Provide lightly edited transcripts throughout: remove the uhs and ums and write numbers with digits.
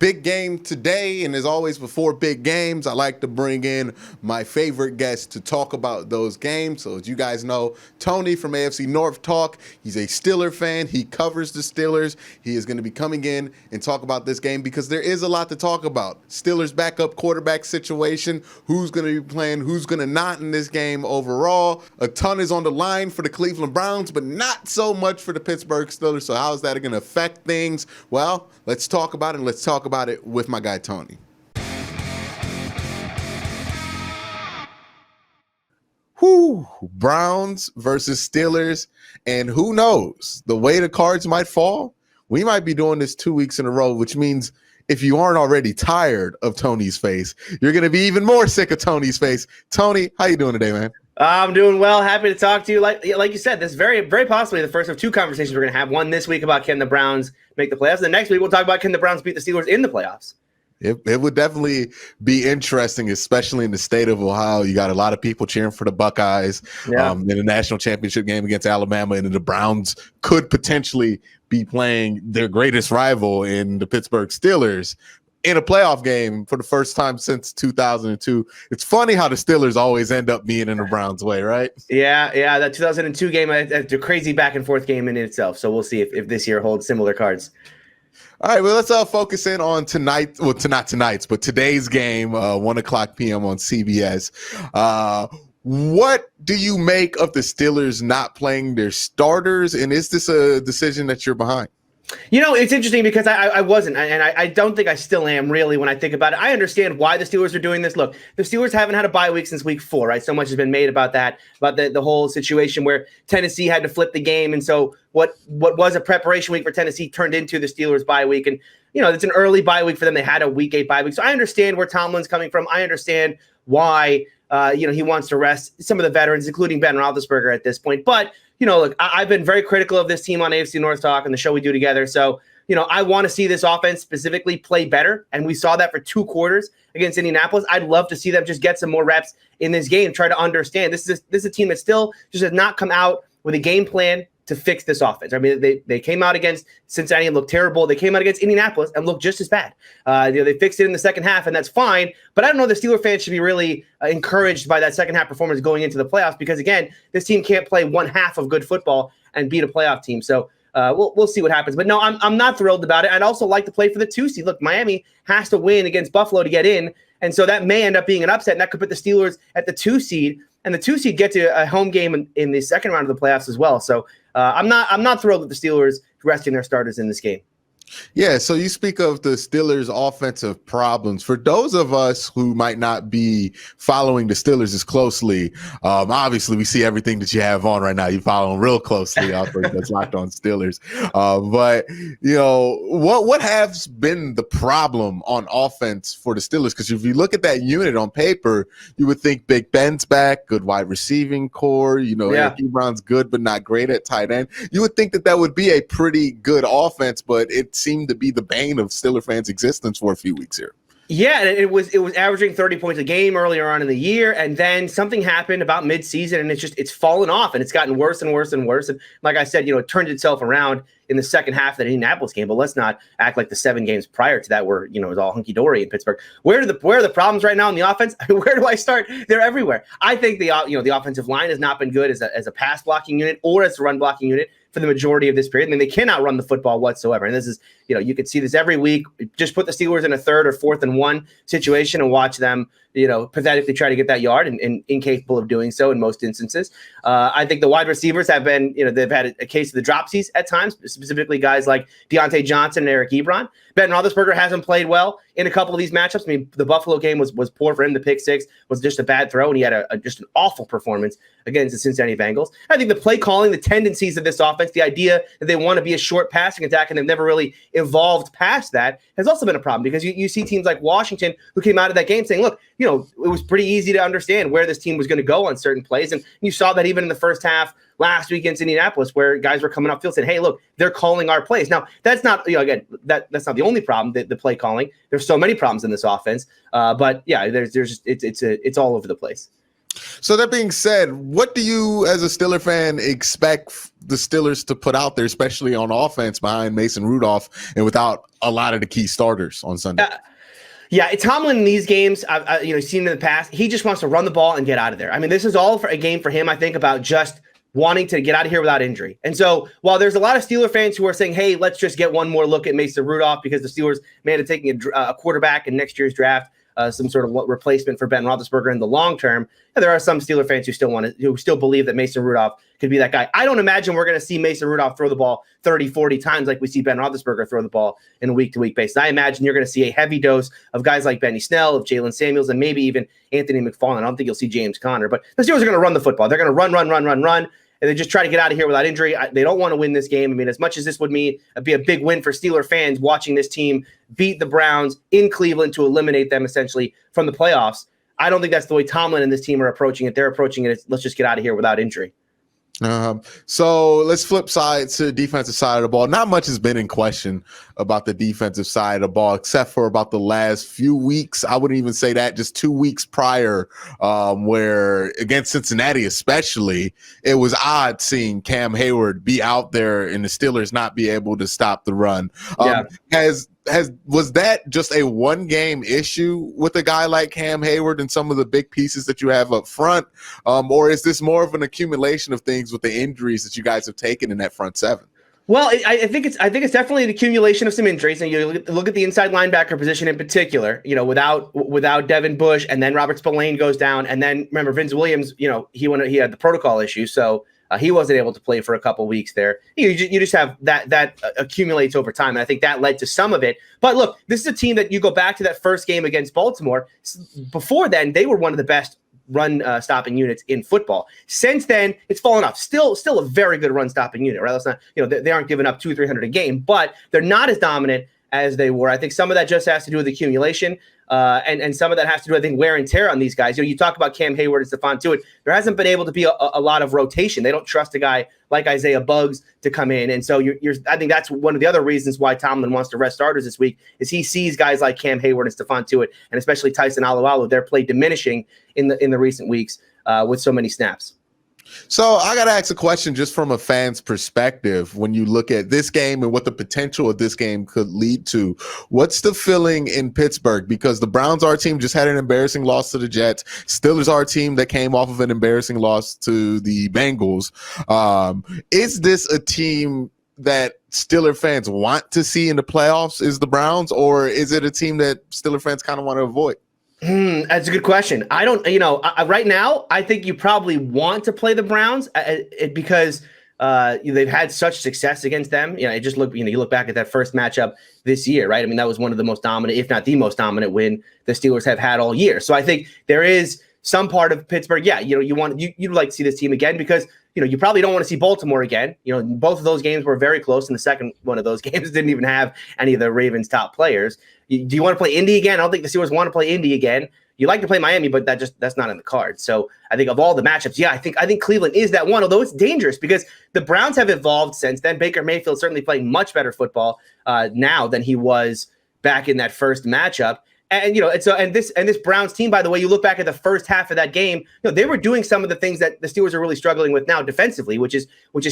big game today, and as always, before big games, I like to bring in my favorite guests to talk about those games. So as you guys know, Tony from AFC North Talk, he's a Steeler fan. He covers the Steelers. He is going to be coming in and talk about this game because there is a lot to talk about. Steelers backup quarterback situation, who's going to be playing, who's going to not in this game overall. A ton is on the line for the Cleveland Browns, but not so much for the Pittsburgh Steelers. So how is that going to affect things? Well, let's talk about it. Let's talk about it with my guy, Tony. Whew, Browns versus Steelers. And who knows, the way the cards might fall, we might be doing this 2 weeks in a row, which means if you aren't already tired of Tony's face, you're going to be even more sick of Tony's face. Tony, how you doing today, man? I'm doing well. Happy to talk to you. Like you said, this is very possibly the first of two conversations we're going to have. One this week about can the Browns make the playoffs. The next week we'll talk about can the Browns beat the Steelers in the playoffs. It would definitely be interesting, especially in the state of Ohio. You got a lot of people cheering for the Buckeyes in the national championship game against Alabama, and the Browns could potentially be playing their greatest rival in the Pittsburgh Steelers in a playoff game for the first time since 2002. It's funny how the Steelers always end up being in the Browns' way, right? Yeah. That 2002 game, that's a crazy back and forth game in itself. So we'll see if this year holds similar cards. All right, well, let's focus in on tonight. Well, not tonight's, but today's game, 1:00 p.m. on CBS. What do you make of the Steelers not playing their starters? And is this a decision that you're behind? You know, it's interesting because I wasn't, and I don't think I still am really when I think about it. I understand why the Steelers are doing this. Look, the Steelers haven't had a bye week since week 4, right? So much has been made about that, about the whole situation where Tennessee had to flip the game. And so what was a preparation week for Tennessee turned into the Steelers bye week. And, you know, it's an early bye week for them. They had a week 8 bye week. So I understand where Tomlin's coming from. I understand why, he wants to rest some of the veterans, including Ben Roethlisberger at this point. But, you know, look, I've been very critical of this team on AFC North Talk and the show we do together. So, you know, I want to see this offense specifically play better. And we saw that for 2 quarters against Indianapolis. I'd love to see them just get some more reps in this game, try to understand. This is a team that still just has not come out with a game plan to fix this offense. I mean, they came out against Cincinnati and looked terrible. They came out against Indianapolis and looked just as bad. They fixed it in the second half, and that's fine. But I don't know the Steeler fans should be really encouraged by that second half performance going into the playoffs because, again, this team can't play one half of good football and beat a playoff team. So we'll see what happens. But no, I'm not thrilled about it. I'd also like to play for the 2 seed. Look, Miami has to win against Buffalo to get in, and so that may end up being an upset, and that could put the Steelers at the 2 seed. And the 2 seed gets to a home game in the second round of the playoffs as well. So I'm not thrilled with the Steelers resting their starters in this game. Yeah, so you speak of the Steelers' offensive problems. For those of us who might not be following the Steelers as closely, obviously we see everything that you have on right now. You follow them real closely out there that's Locked On Steelers. But, you know, what has been the problem on offense for the Steelers? Because if you look at that unit on paper, you would think Big Ben's back, good wide receiving core, Eric Ebron's good but not great at tight end. You would think that would be a pretty good offense, but it seemed to be the bane of Steeler fans' existence for a few weeks here. Yeah, and it was averaging 30 points a game earlier on in the year, and then something happened about midseason, and it's fallen off, and it's gotten worse and worse and worse. And like I said, it turned itself around in the second half of the Indianapolis game. But let's not act like the 7 games prior to that were, it was all hunky dory in Pittsburgh. Where are the problems right now in the offense? Where do I start? They're everywhere. I think the offensive line has not been good as a pass blocking unit or as a run blocking unit for the majority of this period. I mean, they cannot run the football whatsoever. And this is, you could see this every week. Just put the Steelers in a 3rd or 4th and 1 situation and watch them, pathetically try to get that yard and incapable of doing so in most instances. I think the wide receivers have been, they've had a case of the dropsies at times, specifically guys like Deontay Johnson and Eric Ebron. Ben Roethlisberger hasn't played well in a couple of these matchups. I mean, the Buffalo game was poor for him. The pick 6 was just a bad throw, and he had just an awful performance against the Cincinnati Bengals. I think the play calling, the tendencies of this offense, the idea that they want to be a short passing attack, and they've never really evolved past that, has also been a problem because you see teams like Washington who came out of that game saying, look, it was pretty easy to understand where this team was going to go on certain plays. And you saw that even in the first half last week against Indianapolis, where guys were coming upfield saying, hey, look, they're calling our plays. Now, that's not, again, that's not the only problem, the play calling. There's so many problems in this offense. But yeah, it's all over the place. So that being said, what do you, as a Steeler fan, expect the Steelers to put out there, especially on offense behind Mason Rudolph and without a lot of the key starters on Sunday? Yeah, Tomlin in these games, I've seen in the past, he just wants to run the ball and get out of there. I mean, this is all for a game for him, I think, about just wanting to get out of here without injury. And so while there's a lot of Steeler fans who are saying, hey, let's just get one more look at Mason Rudolph because the Steelers may end up taking a quarterback in next year's draft, some sort of replacement for Ben Roethlisberger in the long term. And there are some Steeler fans who still believe that Mason Rudolph could be that guy. I don't imagine we're going to see Mason Rudolph throw the ball 30, 40 times like we see Ben Roethlisberger throw the ball in a week-to-week basis. I imagine you're going to see a heavy dose of guys like Benny Snell, of Jalen Samuels, and maybe even Anthony McFarland. I don't think you'll see James Conner, but the Steelers are going to run the football. They're going to run, and they just try to get out of here without injury. They don't want to win this game. I mean, as much as this would be a big win for Steeler fans watching this team beat the Browns in Cleveland to eliminate them essentially from the playoffs, I don't think that's the way Tomlin and this team are approaching it. They're approaching it as let's just get out of here without injury. So let's flip side to the defensive side of the ball. Not much has been in question about the defensive side of the ball, except for about the last few weeks. I wouldn't even say that, just 2 weeks prior, where against Cincinnati especially, it was odd seeing Cam Hayward be out there and the Steelers not be able to stop the run. Was that just a one-game issue with a guy like Cam Hayward and some of the big pieces that you have up front, or is this more of an accumulation of things with the injuries that you guys have taken in that front seven? Well, I think it's definitely an accumulation of some injuries, and you look at the inside linebacker position in particular. Without Devin Bush, and then Robert Spillane goes down, and then remember Vince Williams. He had the protocol issue, so. He wasn't able to play for a couple weeks there. You just have that accumulates over time. And I think that led to some of it. But look, this is a team that you go back to that first game against Baltimore. Before then, they were one of the best run stopping units in football. Since then, it's fallen off. Still a very good run stopping unit, right? That's not, they aren't giving up 200-300 a game, but they're not as dominant as they were. I think some of that just has to do with accumulation. And some of that has to do, I think, wear and tear on these guys. You talk about Cam Hayward and Stephon Tuitt. There hasn't been able to be a lot of rotation. They don't trust a guy like Isaiah Buggs to come in. And so I think that's one of the other reasons why Tomlin wants to rest starters this week is he sees guys like Cam Hayward and Stephon Tuitt, and especially Tyson Alualu, their play diminishing in the recent weeks with so many snaps. So I got to ask a question just from a fan's perspective. When you look at this game and what the potential of this game could lead to, what's the feeling in Pittsburgh? Because the Browns, our team, just had an embarrassing loss to the Jets. Steelers, our team, that came off of an embarrassing loss to the Bengals. Is this a team that Steeler fans want to see in the playoffs, is the Browns, or is it a team that Steeler fans kind of want to avoid? That's a good question. I don't, right now, I think you probably want to play the Browns because they've had such success against them. You look back at that first matchup this year, right? I mean, that was one of the most dominant, if not the most dominant win the Steelers have had all year. So I think there is some part of Pittsburgh. Yeah, you'd like to see this team again because you probably don't want to see Baltimore again. Both of those games were very close, and the second one of those games didn't even have any of the Ravens' top players. Do you want to play Indy again? I don't think the Steelers want to play Indy again. You like to play Miami, but that's not in the cards. So I think of all the matchups, I think Cleveland is that one, although it's dangerous because the Browns have evolved since then. Baker Mayfield certainly playing much better football now than he was back in that first matchup. And this Browns team, by the way, you look back at the first half of that game, they were doing some of the things that the Steelers are really struggling with now defensively, which is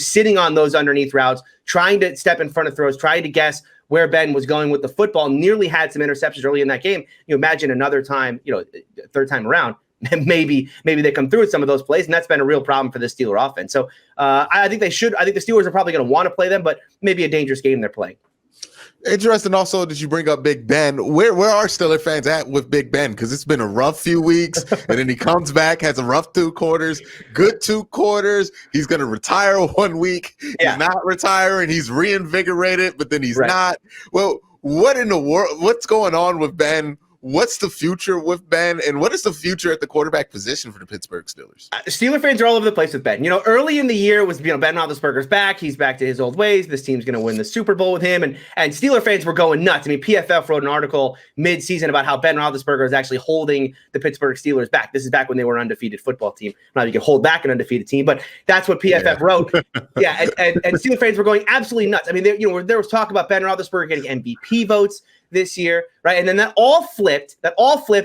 sitting on those underneath routes, trying to step in front of throws, trying to guess where Ben was going with the football. Nearly had some interceptions early in that game. Imagine another time, third time around, maybe they come through with some of those plays, and that's been a real problem for the Steeler offense. So I think they should. I think the Steelers are probably going to want to play them, but maybe a dangerous game they're playing. Interesting also that you bring up Big Ben. Where are Steeler fans at with Big Ben? Because it's been a rough few weeks, and then he comes back, has a rough 2 quarters, good 2 quarters. He's going to retire 1 week. Yeah. He's not retiring. He's reinvigorated, but then he's not. Well, what in the world? What's going on with Ben? What's the future with Ben, and what is the future at the quarterback position for the Pittsburgh Steelers? Steeler fans are all over the place with Ben. Early in the year it was, Ben Roethlisberger's back. He's back to his old ways. This team's going to win the Super Bowl with him, and Steeler fans were going nuts. I mean, PFF wrote an article mid-season about how Ben Roethlisberger is actually holding the Pittsburgh Steelers back. This is back when they were an undefeated football team. Now you can hold back an undefeated team, but that's what PFF wrote. And Steeler fans were going absolutely nuts. I mean, there was talk about Ben Roethlisberger getting MVP votes. this year, right? And then that all flipped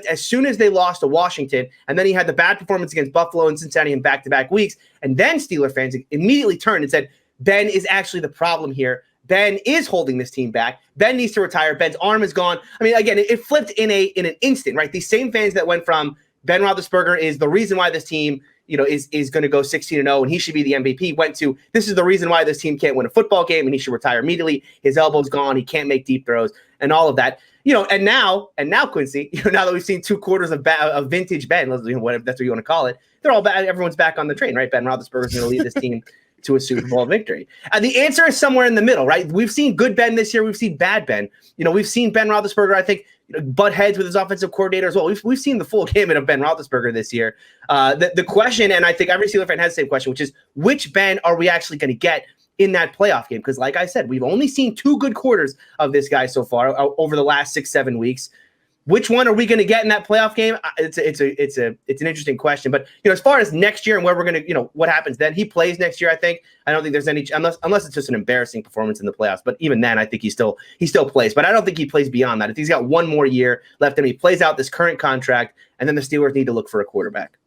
as soon as they lost to Washington. And then he had the bad performance against Buffalo and Cincinnati in back-to-back weeks. And then Steeler fans immediately turned and said, Ben is actually the problem here. Ben is holding this team back. Ben needs to retire. Ben's arm is gone. I mean, again, it flipped in an instant, right? These same fans that went from Ben Roethlisberger is the reason why this team, is going to go 16-0 and he should be the MVP, went to this is the reason why this team can't win a football game and he should retire immediately. His elbow's gone. He can't make deep throws and all of that. And now Quincy, now that we've seen 2 quarters of vintage Ben, whatever that's what you want to call it, they're all back. Everyone's back on the train, right? Ben Roethlisberger's going to lead this team to a Super Bowl victory. The answer is somewhere in the middle, right? We've seen good Ben this year. We've seen bad Ben. We've seen Ben Roethlisberger, I think, butt heads with his offensive coordinator as well. We've seen the full gamut of Ben Roethlisberger this year. The question, and I think every Steeler fan has the same question, which is which Ben are we actually going to get in that playoff game? Because like I said, we've only seen 2 good quarters of this guy so far over the last 6-7 weeks. Which one are we going to get in that playoff game? It's an interesting question. But as far as next year and where we're going to, what happens then, he plays next year. I think. I don't think there's any unless it's just an embarrassing performance in the playoffs. But even then, I think he still plays. But I don't think he plays beyond that. If he's got one more year left, and he plays out this current contract, and then the Steelers need to look for a quarterback.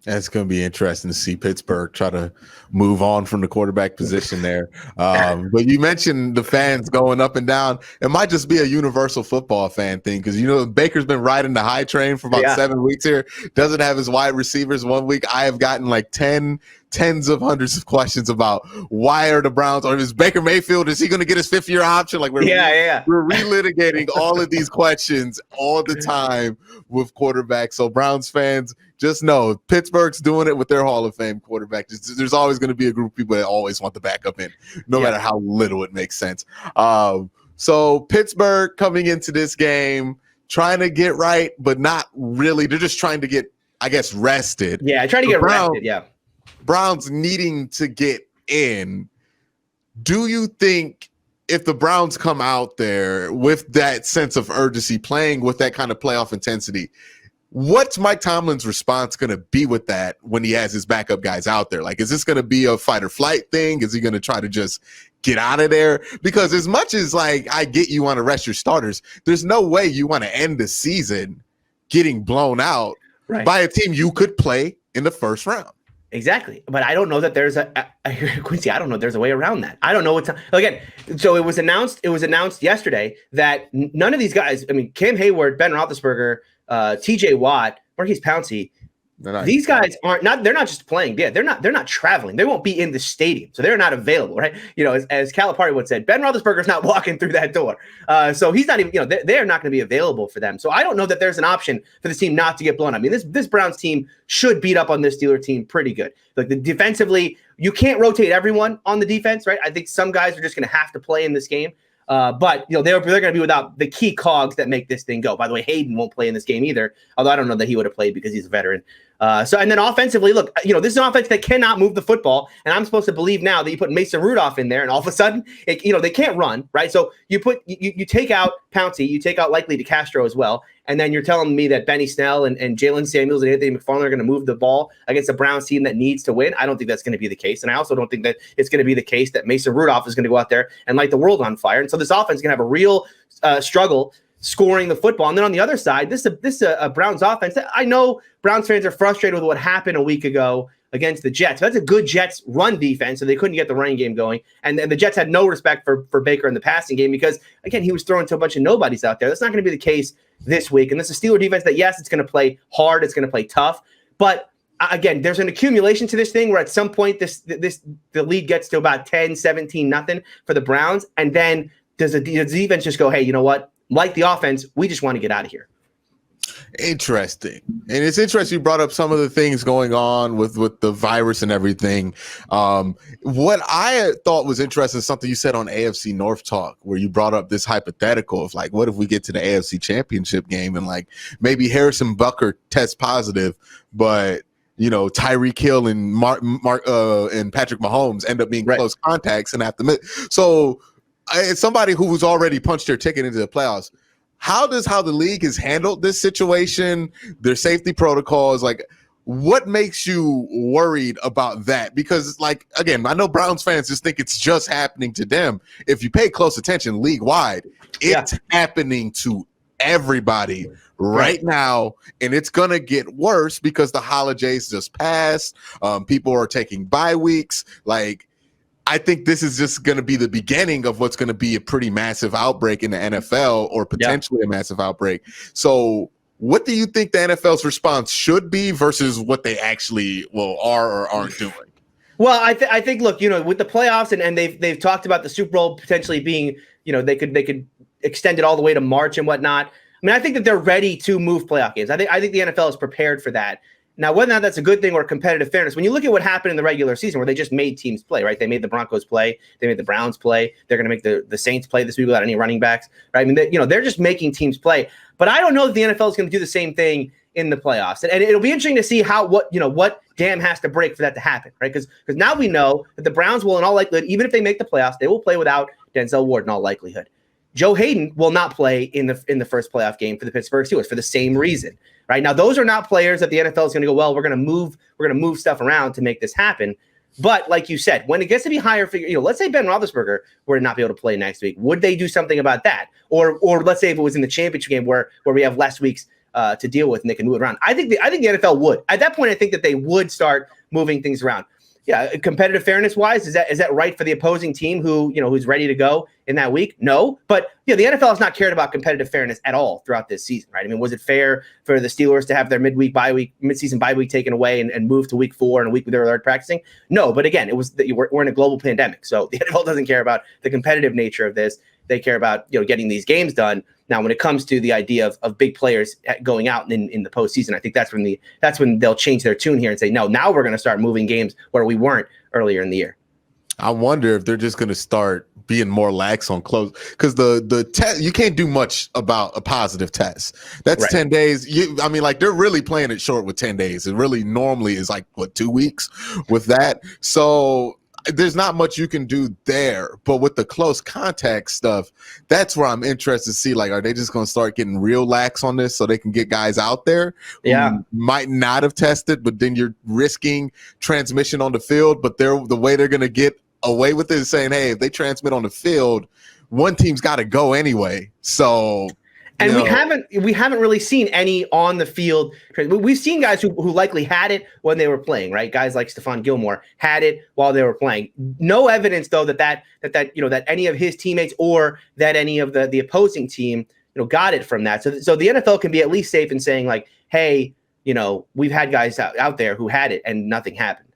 It's going to be interesting to see Pittsburgh try to move on from the quarterback position there. But you mentioned the fans going up and down. It might just be a universal football fan thing because, Baker's been riding the high train for about 7 weeks here. Doesn't have his wide receivers 1 week. I have gotten like tens of hundreds of questions about why are the Browns, or is Baker Mayfield, is he going to get his 5th-year option? Like we're relitigating all of these questions all the time with quarterbacks. So Browns fans, just know Pittsburgh's doing it with their Hall of Fame quarterback. There's always going to be a group of people that always want the backup in, no matter how little it makes sense. So Pittsburgh coming into this game, trying to get right, but not really. They're just trying to get, I guess, rested. Yeah, trying to get rested, yeah. Browns needing to get in. Do you think if the Browns come out there with that sense of urgency, playing with that kind of playoff intensity, what's Mike Tomlin's response going to be with that when he has his backup guys out there? Like, is this going to be a fight or flight thing? Is he going to try to just get out of there? Because as much as like I get you want to rest your starters, there's no way you want to end the season getting blown out by a team you could play in the first round. Exactly. But I don't know that there's Quincy, I don't know if there's a way around that. I don't know what's again. So it was announced yesterday that none of these guys, I mean, Cam Hayward, Ben Roethlisberger, TJ Watt, Marquise Pouncey, these guys they're not just playing. Yeah, they're not traveling. They won't be in the stadium. So they're not available, right? As Calipari would said, Ben Roethlisberger's not walking through that door. So he's not even, they're not going to be available for them. So I don't know that there's an option for this team not to get blown. I mean, this Browns team should beat up on this Steelers team pretty good. Like defensively, you can't rotate everyone on the defense, right? I think some guys are just going to have to play in this game. But they're going to be without the key cogs that make this thing go. By the way, Hayden won't play in this game either, although I don't know that he would have played because he's a veteran. And then offensively, look, this is an offense that cannot move the football, and I'm supposed to believe now that you put Mason Rudolph in there, and all of a sudden, they can't run, right? So you take out Pouncey, you take out likely DeCastro as well, and then you're telling me that Benny Snell and Jalen Samuels and Anthony McFarland are going to move the ball against a Browns team that needs to win. I don't think that's going to be the case, and I also don't think that it's going to be the case that Mason Rudolph is going to go out there and light the world on fire. And so this offense is going to have a real struggle scoring the football. And then on the other side, this is a Browns offense. I know Browns fans are frustrated with what happened a week ago against the Jets. That's a good Jets run defense, so they couldn't get the running game going. And the Jets had no respect for Baker in the passing game because, again, he was throwing to a bunch of nobodies out there. That's not going to be the case this week. And this is a Steeler defense that, yes, it's going to play hard. It's going to play tough. But, again, there's an accumulation to this thing where at some point the lead gets to about 10, 17, nothing for the Browns. And then does the defense just go, hey, you know what? Like the offense, we just want to get out of here. Interesting. And it's interesting you brought up some of the things going on with the virus and everything. What I thought was interesting is something you said on AFC North Talk, where you brought up this hypothetical of like, what if we get to the AFC Championship game and like maybe Harrison Butker tests positive, but Tyreek Hill and and Patrick Mahomes end up being close contacts and have to miss. So as somebody who's already punched their ticket into the playoffs, how the league has handled this situation, their safety protocols, like what makes you worried about that? Because, like, again, I know Browns fans just think it's just happening to them. If you pay close attention league wide, it's happening to everybody right now, and it's gonna get worse because the holidays just passed. People are taking bye weeks. Like, I think this is just going to be the beginning of what's going to be a pretty massive outbreak in the NFL, or potentially a massive outbreak. So what do you think the NFL's response should be versus what they actually are or aren't doing? Well, I think, look, with the playoffs and they've talked about the Super Bowl potentially being, they could extend it all the way to March and whatnot. I mean, I think that they're ready to move playoff games. I think the NFL is prepared for that. Now, whether or not that's a good thing or competitive fairness, when you look at what happened in the regular season where they just made teams play, right? They made the Broncos play. They made the Browns play. They're going to make the Saints play this week without any running backs, right? I mean, they're just making teams play. But I don't know that the NFL is going to do the same thing in the playoffs. And it'll be interesting to see what dam has to break for that to happen, right? Because now we know that the Browns will, in all likelihood, even if they make the playoffs, they will play without Denzel Ward in all likelihood. Joe Hayden will not play in the first playoff game for the Pittsburgh Steelers for the same reason. Right now, those are not players that the NFL is going to go, well, we're going to move stuff around to make this happen. But like you said, when it gets to be higher figure, let's say Ben Roethlisberger were to not be able to play next week, would they do something about that? Or let's say if it was in the championship game where we have less weeks to deal with and they can move it around. I think the NFL would. At that point, I think that they would start moving things around. Yeah, competitive fairness wise, is that right for the opposing team who's ready to go in that week? No, but the NFL has not cared about competitive fairness at all throughout this season, right? I mean, was it fair for the Steelers to have their midseason bye week taken away and move to week 4 and a week where they were practicing? No, but again, it was we're in a global pandemic, so the NFL doesn't care about the competitive nature of this. They care about getting these games done. Now, when it comes to the idea of big players going out in the postseason, I think that's when they'll change their tune here and say, no, now we're going to start moving games where we weren't earlier in the year. I wonder if they're just going to start being more lax on close, because the test, you can't do much about a positive test. That's right. 10 days. They're really playing it short with 10 days. It really normally is 2 weeks with that. So there's not much you can do there. But with the close contact stuff, that's where I'm interested to see, are they just going to start getting real lax on this so they can get guys out there who might not have tested, but then you're risking transmission on the field. But the way they're going to get away with it is saying, hey, if they transmit on the field, one team's got to go anyway. So And we haven't really seen any on the field. We've seen guys who likely had it when they were playing, right? Guys like Stephon Gilmore had it while they were playing. No evidence though that any of his teammates or that any of the opposing team got it from that. So the NFL can be at least safe in saying hey, we've had guys out there who had it and nothing happened.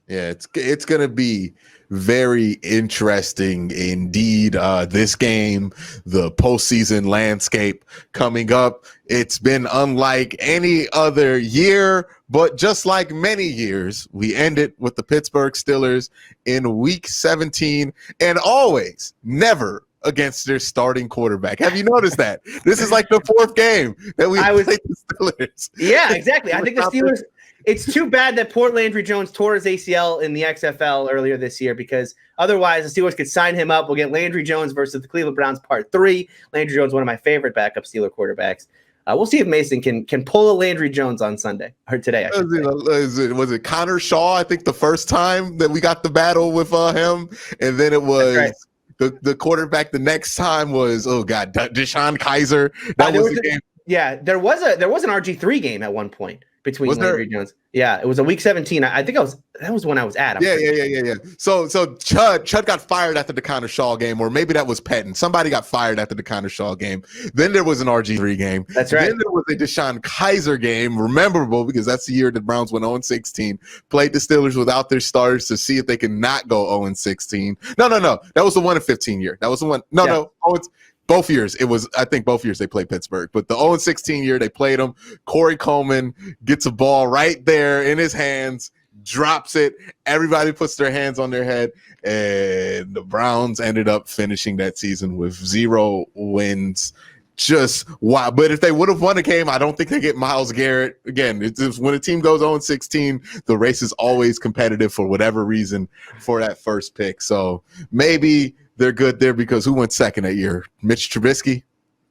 Yeah, it's gonna be very interesting indeed. This game, the postseason landscape coming up, it's been unlike any other year, but just like many years, we end it with the Pittsburgh Steelers in week 17, and always, never against their starting quarterback. Have you noticed that? This is like the fourth game that we played the Steelers. Yeah, exactly. I think the Steelers. It's too bad that poor Landry Jones tore his ACL in the XFL earlier this year, because otherwise the Steelers could sign him up. We'll get Landry Jones versus the Cleveland Browns Part 3. Landry Jones, one of my favorite backup Steeler quarterbacks. We'll see if Mason can pull a Landry Jones on Sunday or today. Was it Connor Shaw? I think the first time that we got the battle with him, and then it was the quarterback. The next time was Deshaun Kaiser. That was the game. Yeah, there was an RG3 game at one point between Landry Jones. Yeah, it was a week 17. I think that was when I was at. Yeah. So Chud got fired after the Connor Shaw game, or maybe that was Pettin. Somebody got fired after the Connor Shaw game. Then there was an RG3 game. That's right. Then there was a Deshaun Kaiser game, memorable because that's the year the Browns went 0-16. Played the Steelers without their starters to see if they can not go 0-16. No. That was the 1-15 year. That was the one. No. It's both years. It was, I think both years they played Pittsburgh, but the 0-16 year they played them. Corey Coleman gets a ball right there in his hands, drops it. Everybody puts their hands on their head, and the Browns ended up finishing that season with 0 wins. Just wow. But if they would have won a game, I don't think they get Myles Garrett. Again, it's when a team goes 0-16, the race is always competitive for whatever reason for that first pick. So maybe they're good there, because who went second that year? Mitch Trubisky?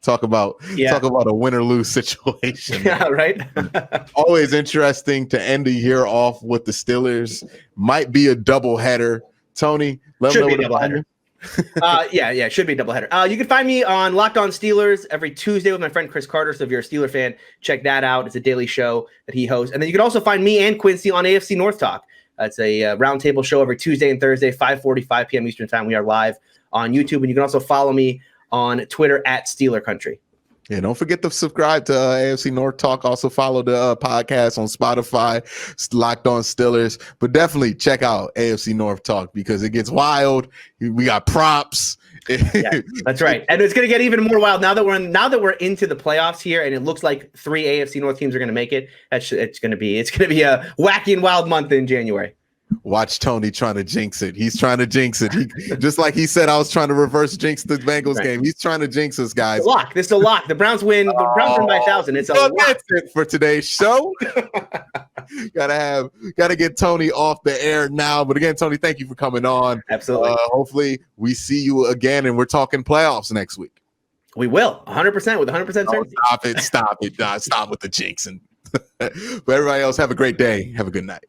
Talk about a win or lose situation. Yeah, right. Always interesting to end the year off with the Steelers. Might be a doubleheader. Tony, let Should me know be a doubleheader. Yeah, should be a doubleheader. You can find me on Locked On Steelers every Tuesday with my friend Chris Carter. So if you're a Steeler fan, check that out. It's a daily show that he hosts. And then you can also find me and Quincy on AFC North Talk. It's a roundtable show every Tuesday and Thursday, 5:45 p.m. Eastern Time. We are live on YouTube. And you can also follow me on Twitter at Steeler Country. Yeah, don't forget to subscribe to AFC North Talk. Also follow the podcast on Spotify, Locked On Steelers. But definitely check out AFC North Talk because it gets wild. We got props. Yeah, that's right, and it's going to get even more wild now that we're into the playoffs here, and it looks like 3 AFC North teams are going to make it. It's going to be a wacky and wild month in January. Watch Tony trying to jinx it. He's trying to jinx it. Just like he said, I was trying to reverse jinx the Bengals game. He's trying to jinx us, guys. This is a lock. The Browns win. The Browns win by 1,000. It's a lock. That's it for today's show. Gotta get Tony off the air now. But again, Tony, thank you for coming on. Absolutely. Hopefully we see you again, and we're talking playoffs next week. We will 100% with 100% certainty. Stop it. Stop with the jinxing. But everybody else, have a great day. Have a good night.